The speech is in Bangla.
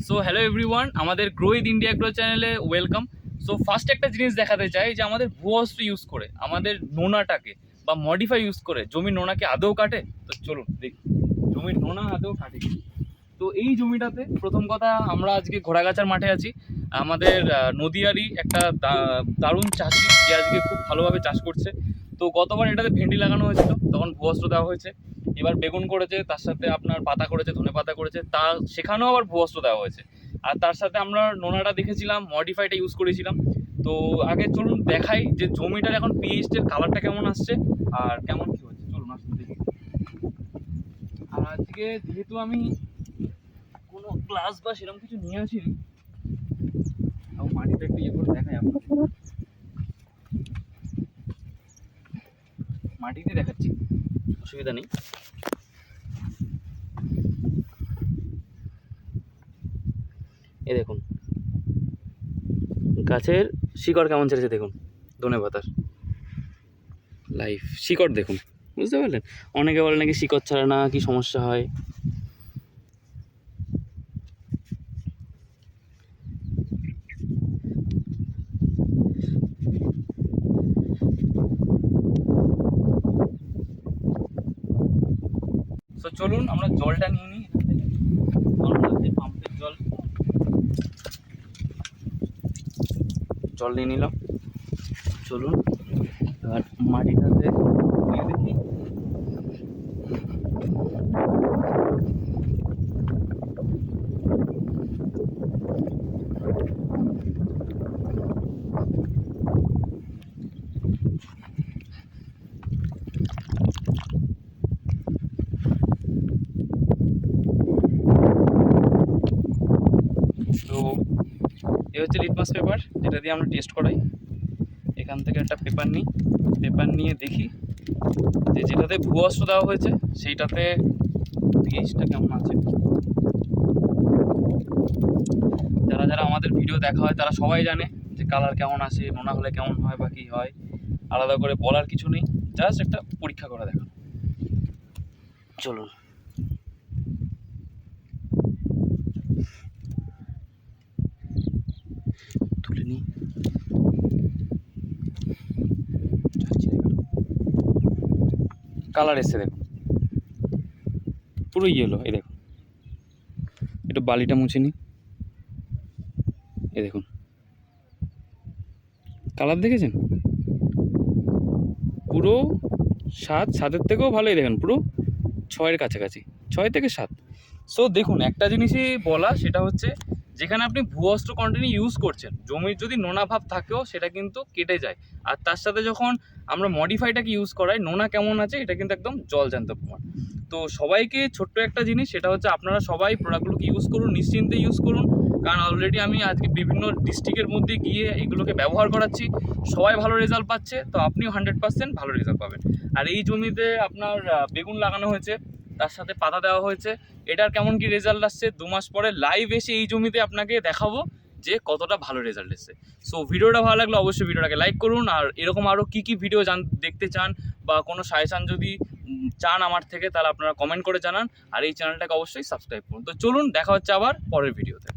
সো হ্যালো এভরিওয়ান, আমাদের গ্রো উইথ ইন্ডিয়া গ্রো চ্যানেলে ওয়েলকাম। সো ফার্স্ট একটা জিনিস দেখাতে চাই যে আমাদের ভূবস্ত্র ইউজ করে আমাদের নোনাটাকে বা মডিফাই ইউজ করে জমির নোনাকে আদৌ কাটে। তো চলুন দেখি জমির নোনা আদৌ কাটে কি। তো এই জমিটাতে প্রথম কথা, আমরা আজকে ঘোড়াগাছার মাঠে আছি। আমাদের নদিয়ারই একটা দারুণ চাষি যে আজকে খুব ভালোভাবে চাষ করছে। তো গতবার এটাতে ভেন্ডি লাগানো হয়েছিল, তখন ভূবস্ত্র দেওয়া হয়েছে। এবার বেগুন করেছে, তার সাথে আপনার পাতা করেছে, ধনে পাতা করেছে, তা সেখানেও আবার ভূবস্ত্র দেওয়া হয়েছে। আর তার সাথে আমরা নোনাটা দেখেছিলাম, মডিফাইটা ইউজ করেছিলাম। তো আগে চলুন দেখাই যে জমিটার এখন পিএইচের কালারটা কেমন আসছে আর কেমন কি হচ্ছে। চলুন আসুন দেখি। আর আজকে যেহেতু আমি কোনো গ্লাস বা সেরকম কিছু নিয়ে আসিনি, তাও মাটিটা একটু ইয়ে করে দেখাই আপনাকে। মাটিতে দেখাচ্ছি, অসুবিধা নেই। এ দেখুন গাছের শিকড় কেমন ছেড়েছে, দেখুন ধনে পাতার লাইফ শিকড় দেখুন, বুঝতে পারলেন। অনেকে বলে নাকি শিকড় ছাড়া না কি সমস্যা হয়। তো চলুন আমরা জলটা নিয়ে নিই পাম্পের জল নিয়ে নিলাম। চলুন এবার মাটিটাতে দিয়ে দেখি। তো এই হচ্ছে লিটমাস পেপার, যেটা দিয়ে আমরা টেস্ট করাই। এখান থেকে একটা পেপার নিই, পেপার নিয়ে দেখি যে যেটাতে ভূবস্ত্র দেওয়া হয়েছে সেইটাতে পিএইচটা কেমন আছে। যারা যারা আমাদের ভিডিও দেখা হয় তারা সবাই জানে যে কালার কেমন আসে, নোনা হলে কেমন হয় বা কী হয়। আলাদা করে বলার কিছু নেই, জাস্ট একটা পরীক্ষা করে দেখানো। চলুন তুলে নিই। কালার এসছে দেখুন, পুরো ইয়েলো। এই দেখুন, একটু বালিটা মুছে নিই। এই দেখুন কালার দেখেছেন, পুরো 7-7-এর থেকেও ভালোই দেখেন, পুরো 6-এর কাছাকাছি, 6 থেকে 7। সো দেখুন একটা জিনিসই বলা, সেটা হচ্ছে যেখানে আপনি ভূবস্ত্র কন্টিনিউ ইউজ করছেন, জমির যদি নোনা ভাব থাকেও সেটা কিন্তু কেটে যায়। আর তার সাথে যখন আমরা মডিফাইটাকে ইউজ করাই, নোনা কেমন আছে এটা কিন্তু একদম জলজ্যান্ত প্রমাণ। তো সবাইকে ছোট্ট একটা জিনিস, সেটা হচ্ছে আপনারা সবাই প্রোডাক্টগুলোকে ইউজ করুন, নিশ্চিন্তে ইউজ করুন। কারণ অলরেডি আমি আজকে বিভিন্ন ডিস্ট্রিক্টের মধ্যে গিয়ে এগুলোকে ব্যবহার করাচ্ছি, সবাই ভালো রেজাল্ট পাচ্ছে। তো আপনিও 100% ভালো রেজাল্ট পাবেন। আর এই জমিতে আপনার বেগুন লাগানো হয়েছে, তার সাথে পাতা দেওয়া হয়েছে। এটার কেমন কি রেজাল্ট আসছে 2 মাস পরে লাইভ এসে এই জমিতে আপনাকে দেখাবো যে কতটা ভালো রেজাল্ট এসেছে। সো ভিডিওটা ভালো লাগলে অবশ্যই ভিডিওটাকে লাইক করুন। আর এরকম আরও কী ভিডিও দেখতে চান বা কোনো সাজেশান যদি চান আমার থেকে, তাহলে আপনারা কমেন্ট করে জানান। আর এই চ্যানেলটাকে অবশ্যই সাবস্ক্রাইব করুন। তো চলুন দেখা হচ্ছে আবার পরের ভিডিওতে।